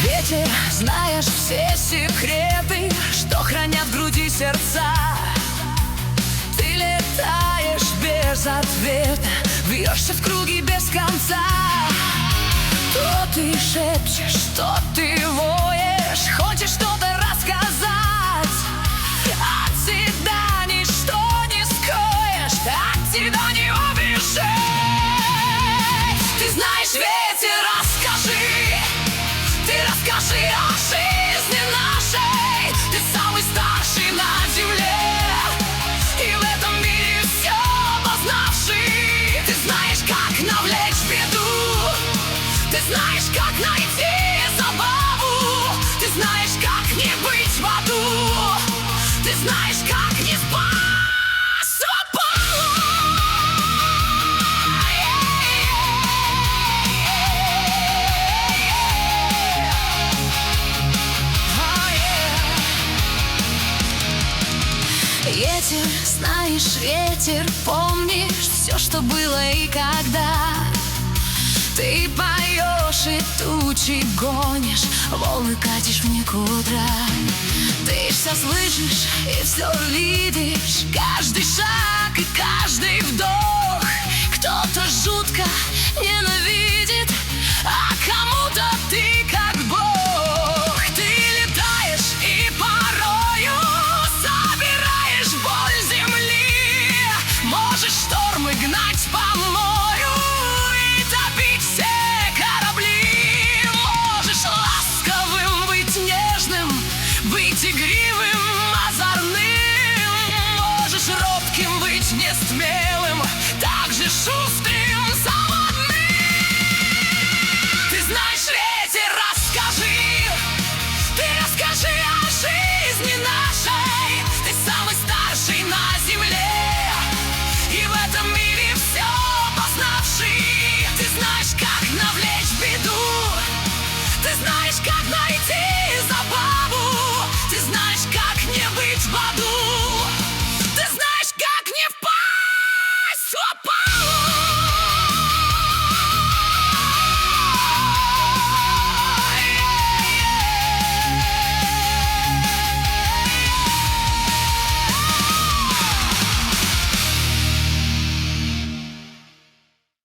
Ветер, знаешь все секреты, что хранят в груди сердца. Ты летаешь без ответа, вьешься в круги без конца. То ты шепчешь, что ты воешь, хочешь что-то рассказать. От тебя ничто не скроешь, от тебя не убежать. Ты знаешь, ветер, расскажи. Ты расскажи о жизни нашей. Ты самый старший на земле и в этом мире все познавший. Ты знаешь, как навлечь беду. Ты знаешь, как найти забаву. Ты знаешь, как не быть в аду. Ты знаешь, как не спать в опалу. Ветер, знаешь, ветер, помнишь все, что было и когда. Ты поешь и тучи гонишь, волны катишь в никуда. Ты все слышишь и все видишь, каждый шаг и каждый вдох. Кто-то жутко ненавидит, а кому-то ты как Бог. Ты летаешь и порою собираешь боль земли, можешь штормы гнать по